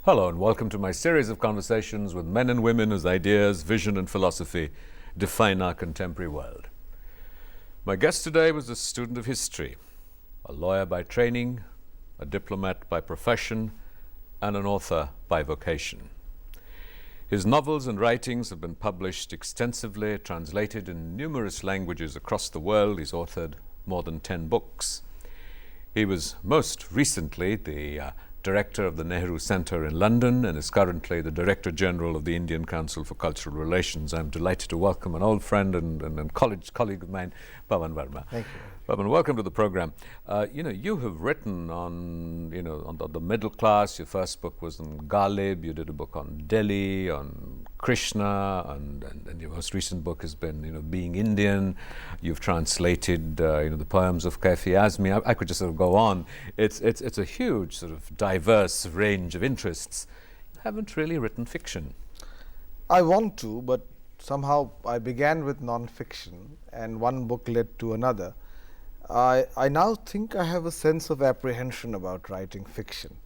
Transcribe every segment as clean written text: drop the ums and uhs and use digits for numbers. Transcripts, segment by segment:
Hello and welcome to my series of conversations with men and women whose ideas, vision and philosophy define our contemporary world. My guest today was a student of history, a lawyer by training, a diplomat by profession, and an author by vocation. His novels and writings have been published extensively, translated in numerous languages across the world. He's authored more than 10 books. He was most recently the director of the Nehru Centre in London and is currently the Director General of the Indian Council for Cultural Relations. I'm delighted to welcome an old friend and colleague of mine, Pavan Varma. Thank you. Pavan, welcome to the program. You have written on the middle class. Your first book was on Ghalib. You did a book on Delhi, on Krishna, and your most recent book has been, Being Indian. You've translated, the poems of Kaifi Azmi. I could just sort of go on. It's a huge sort of diverse range of interests. You haven't really written fiction. I want to, but somehow I began with non-fiction and one book led to another. I now think I have a sense of apprehension about writing fiction.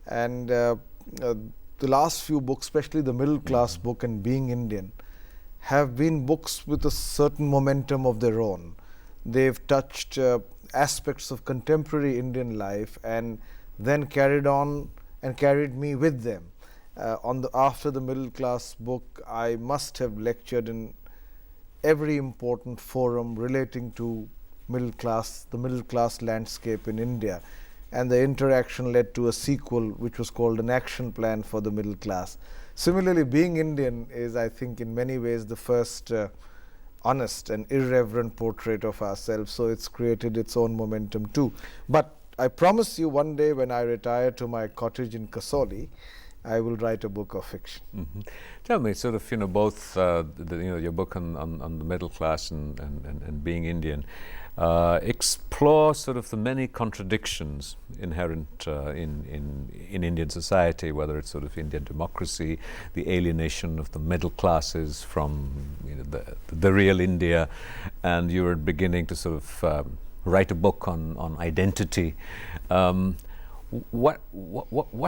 And the last few books, especially the middle class book and Being Indian, have been books with a certain momentum of their own. They've touched aspects of contemporary Indian life and then carried on and carried me with them. After the middle class book, I must have lectured in every important forum relating to the middle class landscape in India, and the interaction led to a sequel which was called An Action Plan for the Middle Class. Similarly, Being Indian is, I think, in many ways the first honest and irreverent portrait of ourselves, so it's created its own momentum too. But I promise you, one day when I retire to my cottage in Kasoli, I will write a book of fiction. Mm-hmm. Tell me, sort of, both your book on the middle class and Being Indian explore sort of the many contradictions inherent in Indian society, whether it's sort of Indian democracy, the alienation of the middle classes from the real India, and you're beginning to sort of write a book on identity. What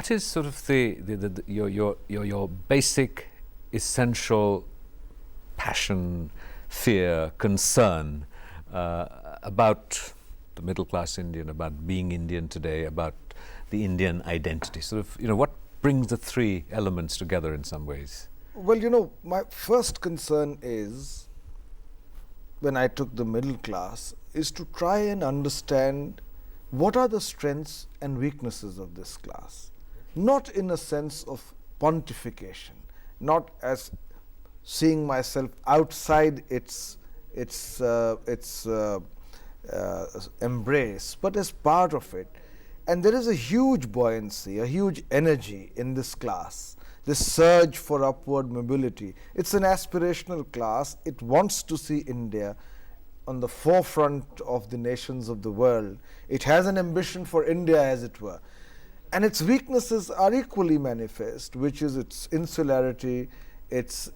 is sort of your basic essential passion, fear, concern about the middle class Indian, about being Indian today, about the Indian identity? Sort of, what brings the three elements together in some ways? Well, my first concern is, when I took the middle class, is to try and understand what are the strengths and weaknesses of this class, not in a sense of pontification, not as seeing myself outside its embrace, but as part of it. And there is a huge buoyancy, a huge energy in this class, this surge for upward mobility. It's an aspirational class. It wants to see India on the forefront of the nations of the world. It has an ambition for India, as it were. And its weaknesses are equally manifest, which is its insularity, its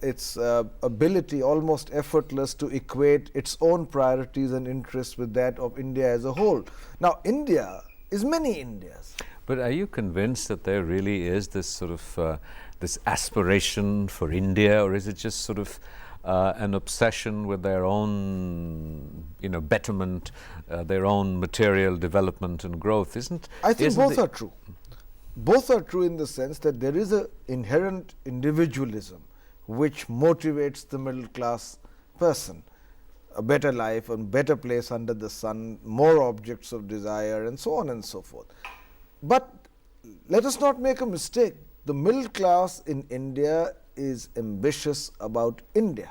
ability, almost effortless, to equate its own priorities and interests with that of India as a whole. Now, India is many Indias. But are you convinced that there really is this sort of this aspiration for India, or is it just sort of an obsession with their own, betterment, their own material development and growth? I think both are true. Both are true in the sense that there is an inherent individualism which motivates the middle class person. A better life, a better place under the sun, more objects of desire, and so on and so forth. But let us not make a mistake. The middle class in India is ambitious about India,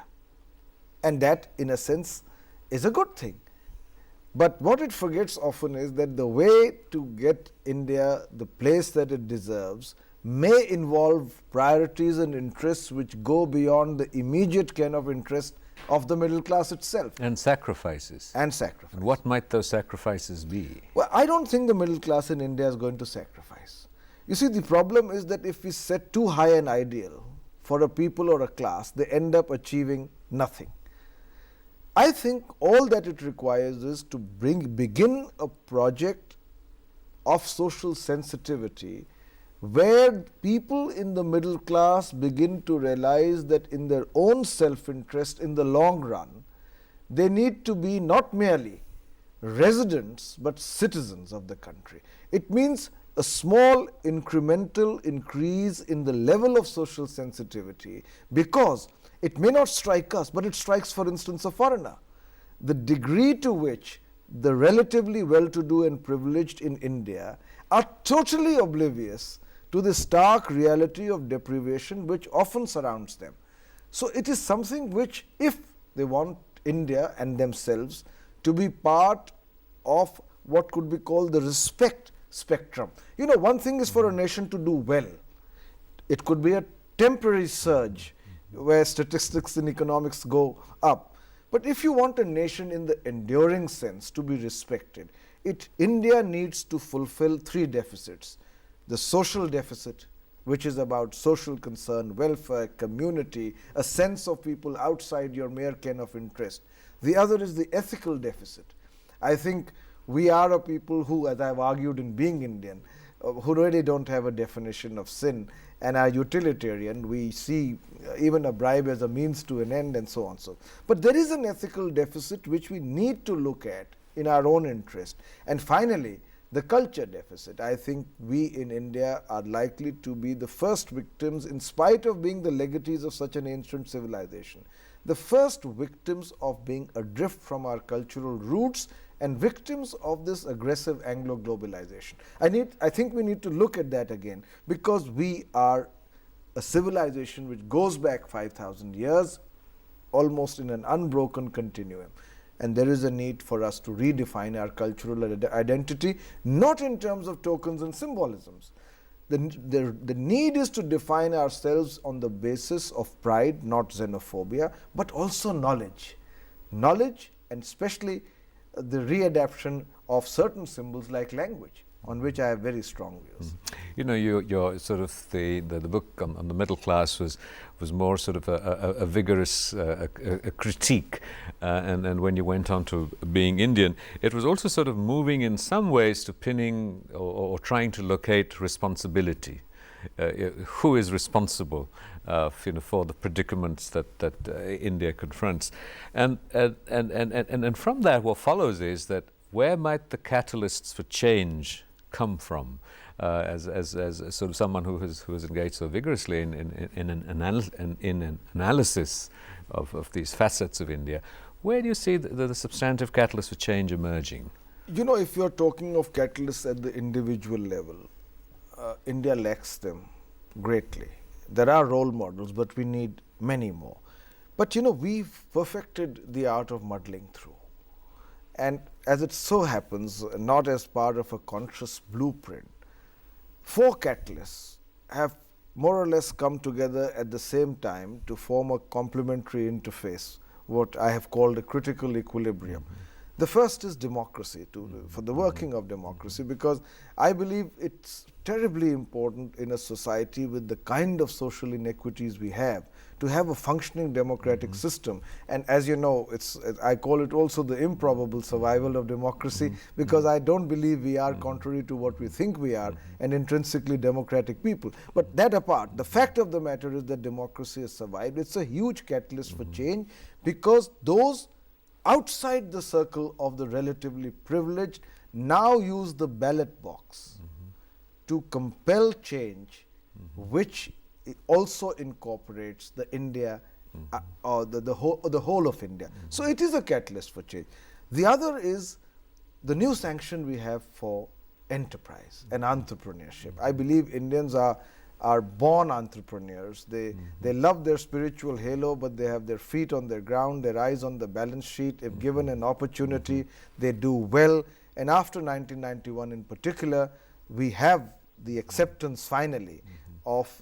and that, in a sense, is a good thing. But what it forgets often is that the way to get India the place that it deserves may involve priorities and interests which go beyond the immediate kind of interest of the middle class itself. And sacrifices. And sacrifices. And what might those sacrifices be? Well, I don't think the middle class in India is going to sacrifice. You see, the problem is that if we set too high an ideal for a people or a class, they end up achieving nothing. I think all that it requires is to begin a project of social sensitivity where people in the middle class begin to realize that in their own self-interest in the long run, they need to be not merely residents but citizens of the country. It means a small incremental increase in the level of social sensitivity, because it may not strike us, but it strikes, for instance, a foreigner. The degree to which the relatively well-to-do and privileged in India are totally oblivious to the stark reality of deprivation which often surrounds them. So it is something which, if they want India and themselves to be part of what could be called the respect spectrum. You know, one thing is for a nation to do well. It could be a temporary surge where statistics in economics go up. But if you want a nation in the enduring sense to be respected, India needs to fulfill three deficits. The social deficit, which is about social concern, welfare, community, a sense of people outside your mere ken of interest. The other is the ethical deficit. I think we are a people who, as I've argued in being Indian, who really don't have a definition of sin and are utilitarian. We see even a bribe as a means to an end and so on. But there is an ethical deficit which we need to look at in our own interest. And finally, the culture deficit. I think we in India are likely to be the first victims, in spite of being the legatees of such an ancient civilization, the first victims of being adrift from our cultural roots and victims of this aggressive Anglo-globalization. I think we need to look at that again, because we are a civilization which goes back 5,000 years, almost in an unbroken continuum. And there is a need for us to redefine our cultural identity, not in terms of tokens and symbolisms. The need is to define ourselves on the basis of pride, not xenophobia, but also knowledge. Knowledge, and especially the readaptation of certain symbols like language, on which I have very strong views. You know, your sort of the book on the middle class was more sort of a vigorous a critique, and when you went on to being Indian, it was also sort of moving in some ways to pinning or trying to locate responsibility. Who is responsible for the predicaments that India confronts, and from that what follows is that where might the catalysts for change come from? As sort of someone who has engaged so vigorously in an analysis of these facets of India, where do you see the substantive catalyst for change emerging? You know, if you're talking of catalysts at the individual level, India lacks them greatly. There are role models, but we need many more. But you know, we've perfected the art of muddling through. And as it so happens, not as part of a conscious blueprint, 4 catalysts have more or less come together at the same time to form a complementary interface, what I have called a critical equilibrium. The first is democracy, for the working of democracy, because I believe it's terribly important in a society with the kind of social inequities we have to have a functioning democratic system. And as you know, I call it also the improbable survival of democracy, because I don't believe we are, contrary to what we think we are, an intrinsically democratic people. But that apart, the fact of the matter is that democracy has survived. It's a huge catalyst for change, because those outside the circle of the relatively privileged now use the ballot box to compel change, which also incorporates the India or the whole of India. So it is a catalyst for change. The other is the new sanction we have for enterprise and entrepreneurship. I believe Indians are born entrepreneurs. They love their spiritual halo, but they have their feet on the ground, their eyes on the balance sheet. If given an opportunity, they do well. And after 1991 in particular, we have the acceptance finally of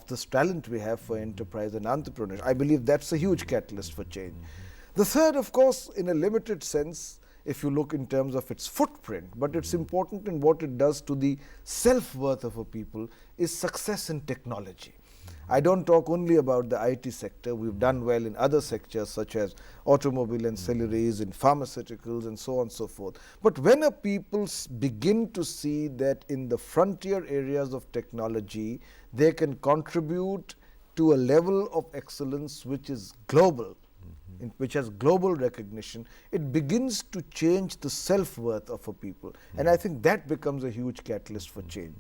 this talent we have for enterprise and entrepreneurship. I believe that's a huge catalyst for change. The third, of course, in a limited sense, if you look in terms of its footprint, but it's important in what it does to the self-worth of a people, is success in technology. I don't talk only about the IT sector. We've done well in other sectors such as automobile ancillaries, in pharmaceuticals, and so on and so forth. But when a people begin to see that in the frontier areas of technology, they can contribute to a level of excellence which is global, which has global recognition, it begins to change the self-worth of a people. And I think that becomes a huge catalyst for change.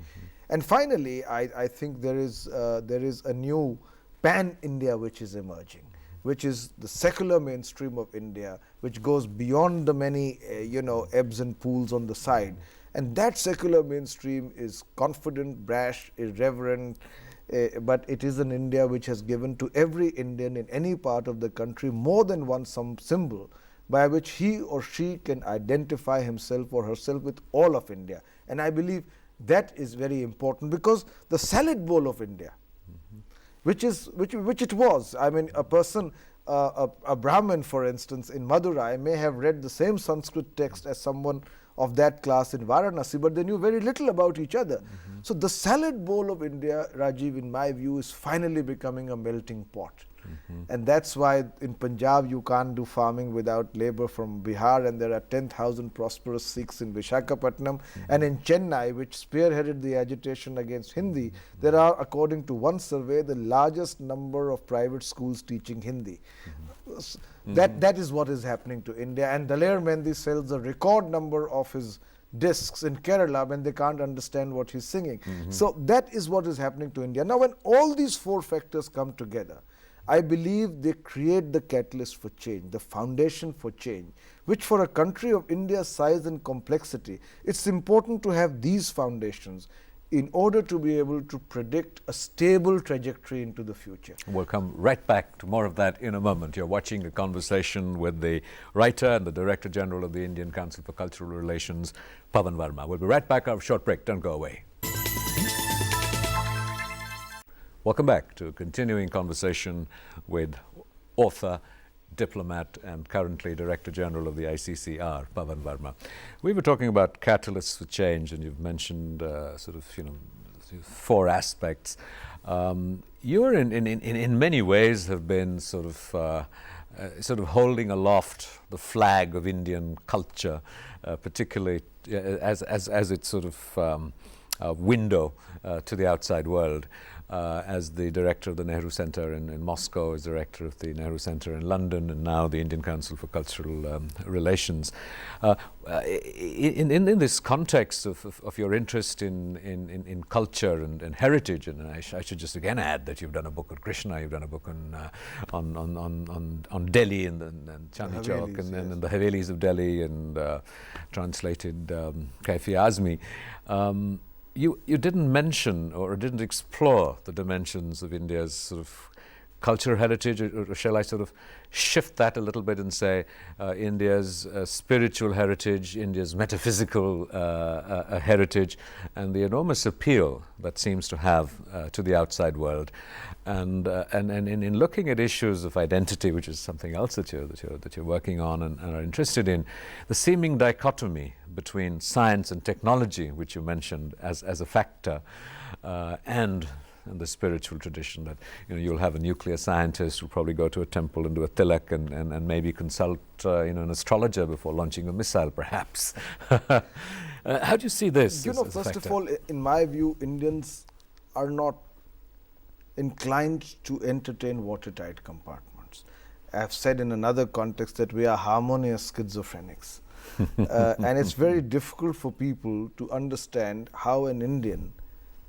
And finally, I think there is a new pan-India which is emerging, which is the secular mainstream of India, which goes beyond the many ebbs and pools on the side. And that secular mainstream is confident, brash, irreverent, but it is an India which has given to every Indian in any part of the country more than one some symbol by which he or she can identify himself or herself with all of India. And I believe that is very important, because the salad bowl of India, which it was, I mean, a person, a Brahmin, for instance, in Madurai may have read the same Sanskrit text as someone of that class in Varanasi, but they knew very little about each other. So the salad bowl of India, Rajiv, in my view, is finally becoming a melting pot. And that's why in Punjab you can't do farming without labor from Bihar, and there are 10,000 prosperous Sikhs in Vishakhapatnam. And in Chennai, which spearheaded the agitation against Hindi, there are, according to one survey, the largest number of private schools teaching Hindi. That is what is happening to India. And Daler Mehndi sells a record number of his discs in Kerala when they can't understand what he's singing. So that is what is happening to India. Now, when all these four factors come together, I believe they create the catalyst for change, the foundation for change, which for a country of India's size and complexity, it's important to have these foundations in order to be able to predict a stable trajectory into the future. We'll come right back to more of that in a moment. You're watching a conversation with the writer and the Director General of the Indian Council for Cultural Relations, Pavan Varma. We'll be right back after a short break. Don't go away. Welcome back to a continuing conversation with author, diplomat, and currently Director General of the ICCR, Pavan Varma. We were talking about catalysts for change, and you've mentioned four aspects. You are in many ways have been sort of holding aloft the flag of Indian culture, particularly as its sort of window to the outside world. As the director of the Nehru Center in Moscow, as director of the Nehru Center in London, and now the Indian Council for Cultural Relations. In this context of your interest in culture and heritage, and I should just again add that you've done a book on Krishna, you've done a book on Delhi and Chandni Chowk and the Havelis of Delhi, and translated Kaifi Azmi. You didn't mention or didn't explore the dimensions of India's sort of cultural heritage, or shall I sort of shift that a little bit and say India's spiritual heritage, India's metaphysical heritage, and the enormous appeal that seems to have to the outside world, and in looking at issues of identity, which is something else that you're working on and are interested in, the seeming dichotomy between science and technology, which you mentioned as a factor, and the spiritual tradition, that you'll have a nuclear scientist who'll probably go to a temple and do a tilak and maybe consult an astrologer before launching a missile, perhaps. How do you see this? First of all, in my view, Indians are not inclined to entertain watertight compartments. I have said in another context that we are harmonious schizophrenics. And it's very difficult for people to understand how an Indian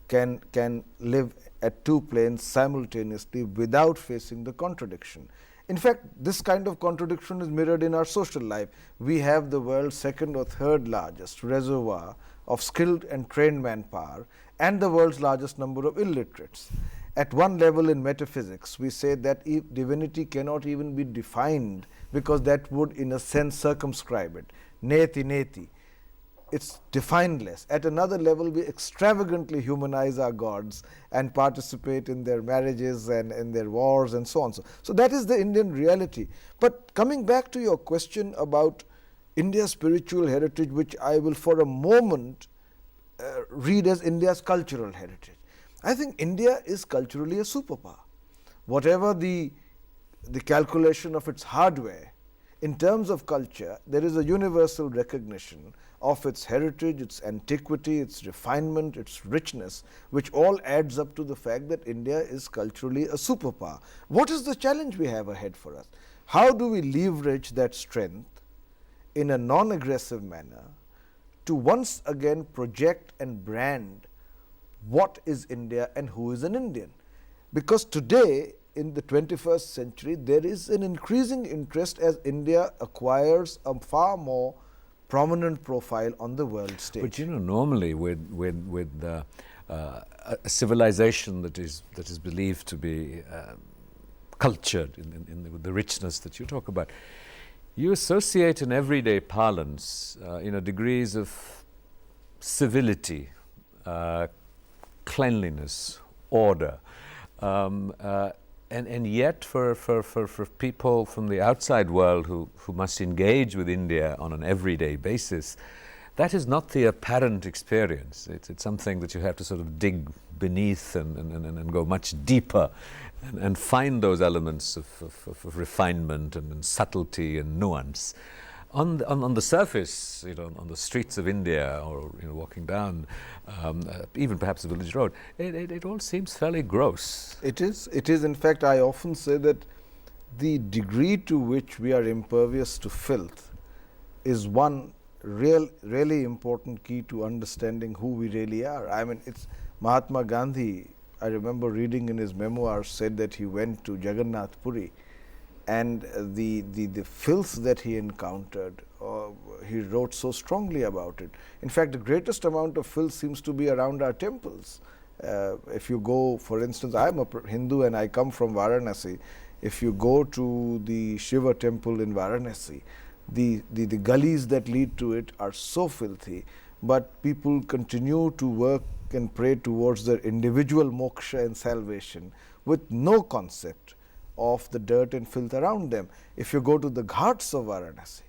can live at two planes simultaneously without facing the contradiction. In fact, this kind of contradiction is mirrored in our social life. We have the world's second or third largest reservoir of skilled and trained manpower and the world's largest number of illiterates. At one level in metaphysics, we say that divinity cannot even be defined, because that would in a sense circumscribe it. Neti neti. It's defineless. At another level, we extravagantly humanize our gods and participate in their marriages and in their wars and so on. So that is the Indian reality. But coming back to your question about India's spiritual heritage, which I will for a moment read as India's cultural heritage. I think India is culturally a superpower. Whatever the calculation of its hardware, in terms of culture, there is a universal recognition of its heritage, its antiquity, its refinement, its richness, which all adds up to the fact that India is culturally a superpower. What is the challenge we have ahead for us? How do we leverage that strength in a non-aggressive manner to once again project and brand what is India and who is an Indian? Because today, in the 21st century, there is an increasing interest as India acquires a far more prominent profile on the world stage. But normally with a civilization that is believed to be cultured with the richness that you talk about, you associate in everyday parlance, degrees of civility, cleanliness, order. And yet for people from the outside world who must engage with India on an everyday basis, that is not the apparent experience. It's something that you have to sort of dig beneath and go much deeper and find those elements of refinement and subtlety and nuance. On the surface, on the streets of India, or walking down, even perhaps a village road, it all seems fairly gross. It is. It is. In fact, I often say that the degree to which we are impervious to filth is one really important key to understanding who we really are. I mean, it's Mahatma Gandhi. I remember reading in his memoirs, said that he went to Jagannath Puri, and the filth that he encountered, he wrote so strongly about it. In fact, the greatest amount of filth seems to be around our temples. If you go, for instance, I am a Hindu and I come from Varanasi. If you go to the Shiva temple in Varanasi, the gullies that lead to it are so filthy, but people continue to work and pray towards their individual moksha and salvation with no concept of the dirt and filth around them. If you go to the ghats of Varanasi,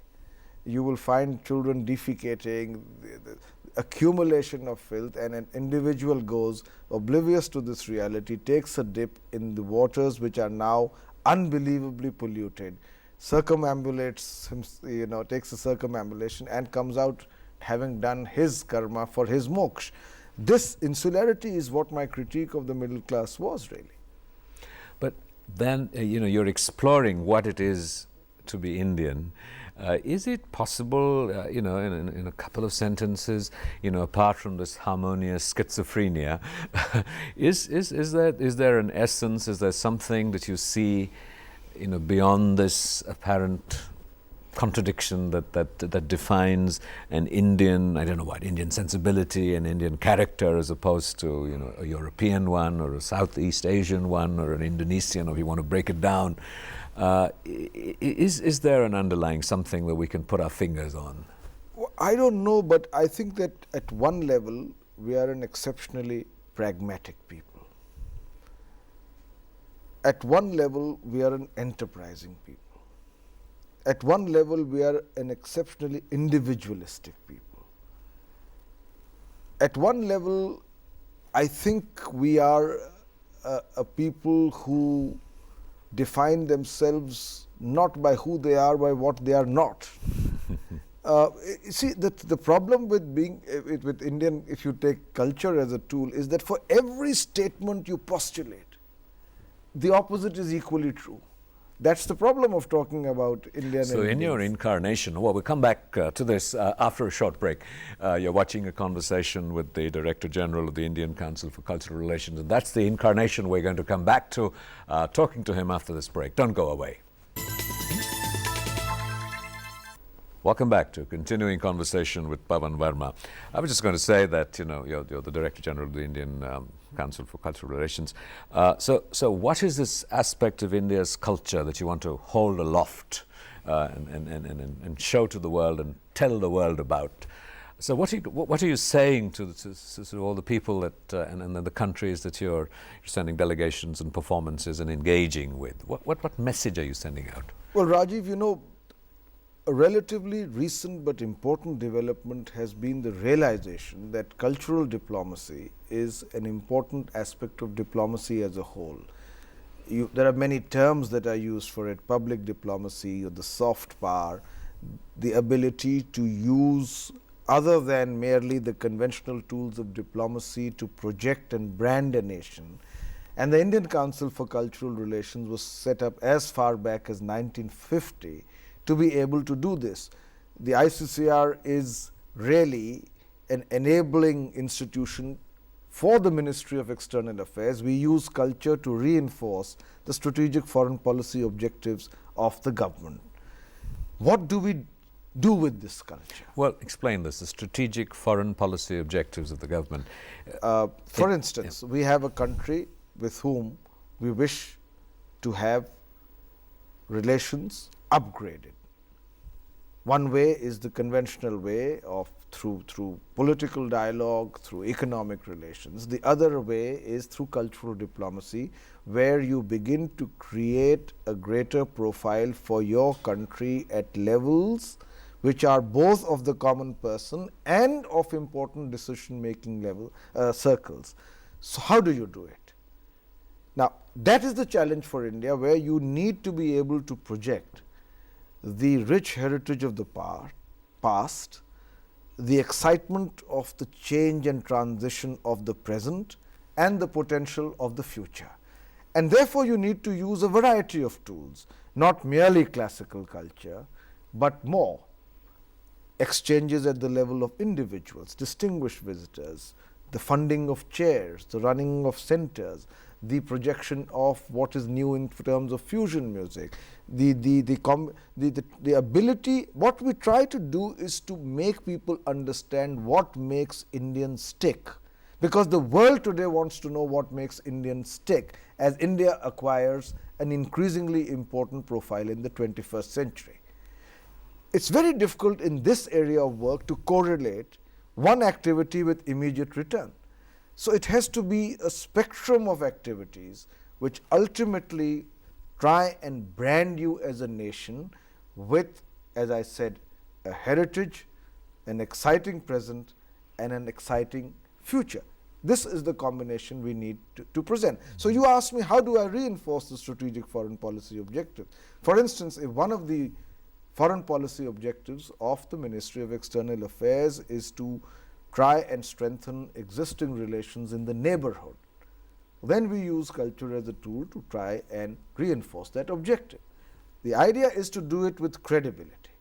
you will find children defecating, the accumulation of filth, and an individual goes oblivious to this reality, takes a dip in the waters which are now unbelievably polluted, circumambulates, takes a circumambulation and comes out having done his karma for his moksha. This insularity is what my critique of the middle class was really. But then, you're exploring what it is to be Indian. Is it possible, in a couple of sentences, apart from this harmonious schizophrenia, is there an essence, is there something that you see, beyond this apparent contradiction that defines an Indian, Indian sensibility, an Indian character, as opposed to a European one or a Southeast Asian one or an Indonesian, or if you want to break it down? Is there an underlying something that we can put our fingers on? I don't know, but I think that at one level we are an exceptionally pragmatic people. At one level we are an enterprising people. At one level, we are an exceptionally individualistic people. At one level, I think we are a people who define themselves not by who they are, by what they are not. See, the problem with being with Indian, if you take culture as a tool, is that for every statement you postulate, the opposite is equally true. That's the problem of talking about Indian. So in your incarnation, well, we'll come back to this after a short break. You're watching a conversation with the Director General of the Indian Council for Cultural Relations, and that's the incarnation we're going to come back to, talking to him after this break. Don't go away. Welcome back to a continuing conversation with Pavan Varma. I was just going to say that, you're the Director General of the Indian Council for Cultural Relations. So what is this aspect of India's culture that you want to hold aloft and show to the world and tell the world about? So what are you saying to all the people that and the countries that you're sending delegations and performances and engaging with? What message are you sending out? Well, Rajiv, a relatively recent but important development has been the realization that cultural diplomacy is an important aspect of diplomacy as a whole. There are many terms that are used for it: public diplomacy, or the soft power, the ability to use other than merely the conventional tools of diplomacy to project and brand a nation. And the Indian Council for Cultural Relations was set up as far back as 1950 to be able to do this. The ICCR is really an enabling institution for the Ministry of External Affairs. We use culture to reinforce the strategic foreign policy objectives of the government. What do we do with this culture? Well, explain this, the strategic foreign policy objectives of the government. For instance, we have a country with whom we wish to have relations upgraded. One way is the conventional way of through political dialogue, through economic relations. The other way is through cultural diplomacy, where you begin to create a greater profile for your country at levels which are both of the common person and of important decision making level circles. So how do you do it? Now, that is the challenge for India, where you need to be able to project the rich heritage of the past, the excitement of the change and transition of the present, and the potential of the future. And therefore, you need to use a variety of tools, not merely classical culture, but more exchanges at the level of individuals, distinguished visitors, the funding of chairs, the running of centers, the projection of what is new in terms of fusion music, the ability. What we try to do is to make people understand what makes Indians tick, because the world today wants to know what makes Indians tick as India acquires an increasingly important profile in the 21st century. It's very difficult in this area of work to correlate one activity with immediate return. So, it has to be a spectrum of activities which ultimately try and brand you as a nation with, as I said, a heritage, an exciting present, and an exciting future. This is the combination we need to present. So, you asked me, how do I reinforce the strategic foreign policy objective? For instance, if one of the foreign policy objectives of the Ministry of External Affairs is to try and strengthen existing relations in the neighborhood, then we use culture as a tool to try and reinforce that objective. The idea is to do it with credibility.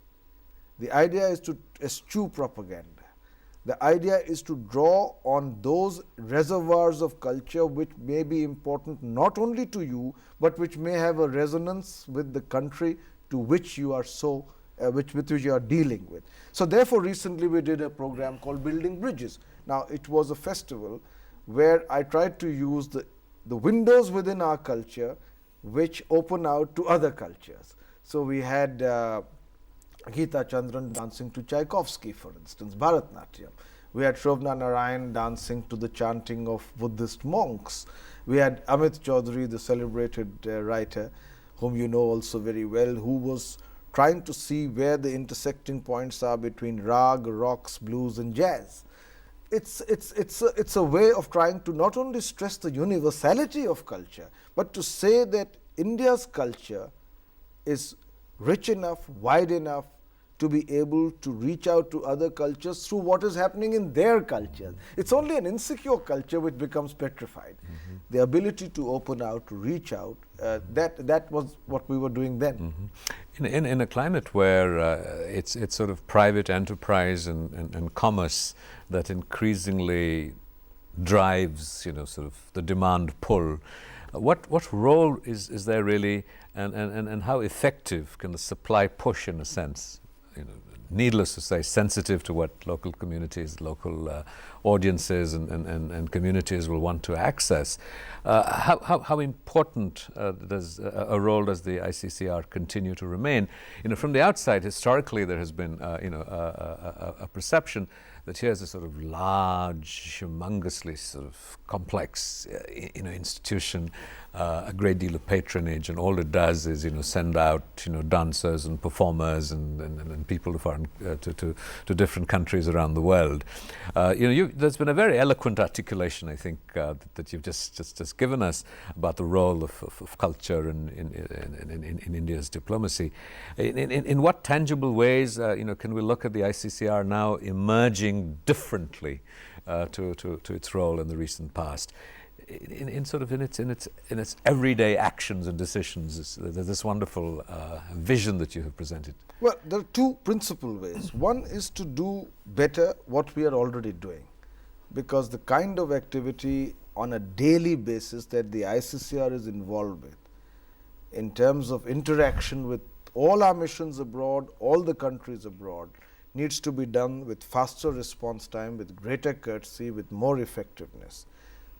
The idea is to eschew propaganda. The idea is to draw on those reservoirs of culture which may be important not only to you, but which may have a resonance with the country to which you are with which you are dealing with. So, therefore, recently we did a program called Building Bridges. Now, it was a festival where I tried to use the windows within our culture which open out to other cultures. So, we had Geeta Chandran dancing to Tchaikovsky, for instance, Bharatnatyam. We had Shobna Narayan dancing to the chanting of Buddhist monks. We had Amit Chaudhary, the celebrated writer, whom you know also very well, who was trying to see where the intersecting points are between rag, rocks, blues and jazz. It's a way of trying to not only stress the universality of culture, but to say that India's culture is rich enough, wide enough to be able to reach out to other cultures through what is happening in their culture. It's only an insecure culture which becomes petrified. The ability to open out, to reach out, that was what we were doing then. In a climate where it's sort of private enterprise and commerce that increasingly drives, sort of the demand pull, what role is there really, and how effective can the supply push, in a sense, needless to say, sensitive to what local communities, local audiences and communities will want to access. How important does a role does the ICCR continue to remain? From the outside, historically, there has been a perception that here's a sort of large, humongously sort of complex, institution, a great deal of patronage, and all it does is, send out, dancers and performers and people to different countries around the world. There's been a very eloquent articulation, I think, that you've just given us about the role of culture in India's diplomacy. In what tangible ways, can we look at the ICCR now emerging differently to its role in the recent past, in its everyday actions and decisions? There's this wonderful vision that you have presented. Well, there are two principal ways. One is to do better what we are already doing, because the kind of activity on a daily basis that the ICCR is involved with, in terms of interaction with all our missions abroad, all the countries abroad, needs to be done with faster response time, with greater courtesy, with more effectiveness.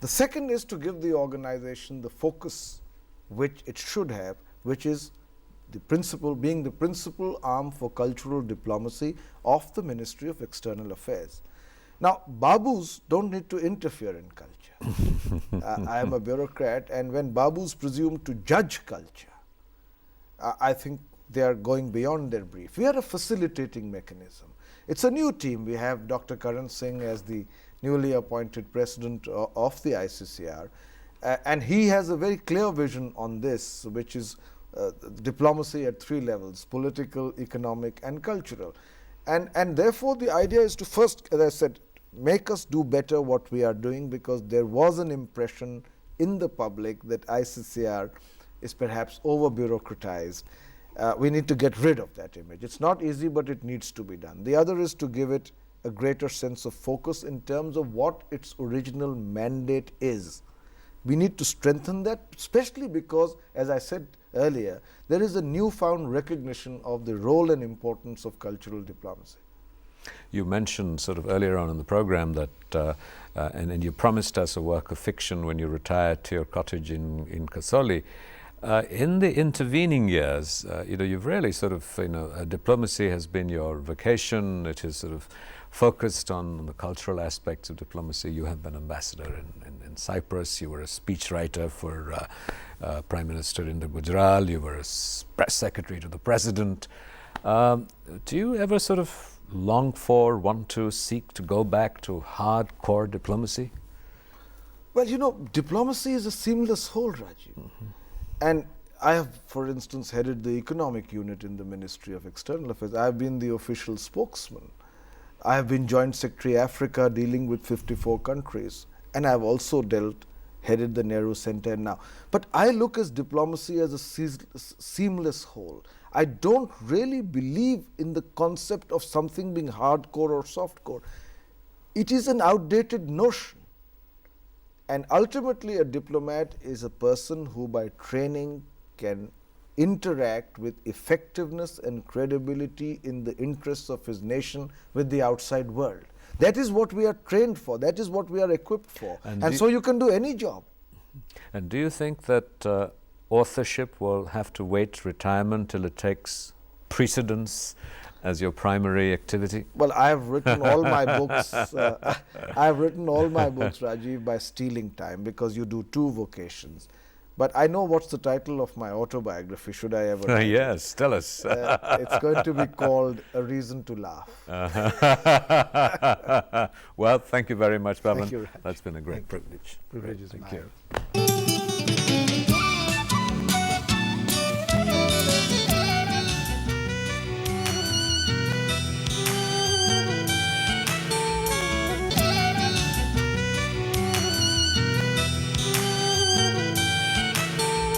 The second is to give the organization the focus which it should have, which is being the principal arm for cultural diplomacy of the Ministry of External Affairs. Now, Babus don't need to interfere in culture. I am a bureaucrat, and when Babus presume to judge culture, I think they are going beyond their brief. We are a facilitating mechanism. It's a new team. We have Dr. Karan Singh as the newly appointed president of the ICCR, and he has a very clear vision on this, which is diplomacy at three levels: political, economic, and cultural. And therefore, the idea is to first, as I said, make us do better what we are doing, because there was an impression in the public that ICCR is perhaps over-bureaucratized. We need to get rid of that image. It's not easy, but it needs to be done. The other is to give it a greater sense of focus in terms of what its original mandate is. We need to strengthen that, especially because, as I said earlier, there is a newfound recognition of the role and importance of cultural diplomacy. You mentioned sort of earlier on in the program that, and you promised us a work of fiction when you retired to your cottage in Kasoli. In the intervening years, you've really sort of, diplomacy has been your vocation. It is sort of focused on the cultural aspects of diplomacy. You have been ambassador in Cyprus. You were a speechwriter for Prime Minister Indra Gujral. You were a press secretary to the president. Do you ever sort of want to seek to go back to hardcore diplomacy? Well, diplomacy is a seamless whole, Rajiv. Mm-hmm. And I have, for instance, headed the economic unit in the Ministry of External Affairs. I have been the official spokesman. I have been Joint Secretary Africa, dealing with 54 countries. And I have also headed the Nehru Center now. But I look at diplomacy as a seamless whole. I don't really believe in the concept of something being hardcore or softcore. It is an outdated notion. And ultimately, a diplomat is a person who, by training, can interact with effectiveness and credibility in the interests of his nation with the outside world. That is what we are trained for. That is what we are equipped for. And so you can do any job. And do you think that authorship will have to wait retirement till it takes precedence as your primary activity? Well, I have written all my books. I have written all my books, Rajiv, by stealing time, because you do two vocations. But I know what's the title of my autobiography, should I ever write Yes, tell us. It's going to be called A Reason to Laugh. Well, thank you very much, Pavan. Thank you, Raj. That's been a great privilege. Privilege is Thank mine. you.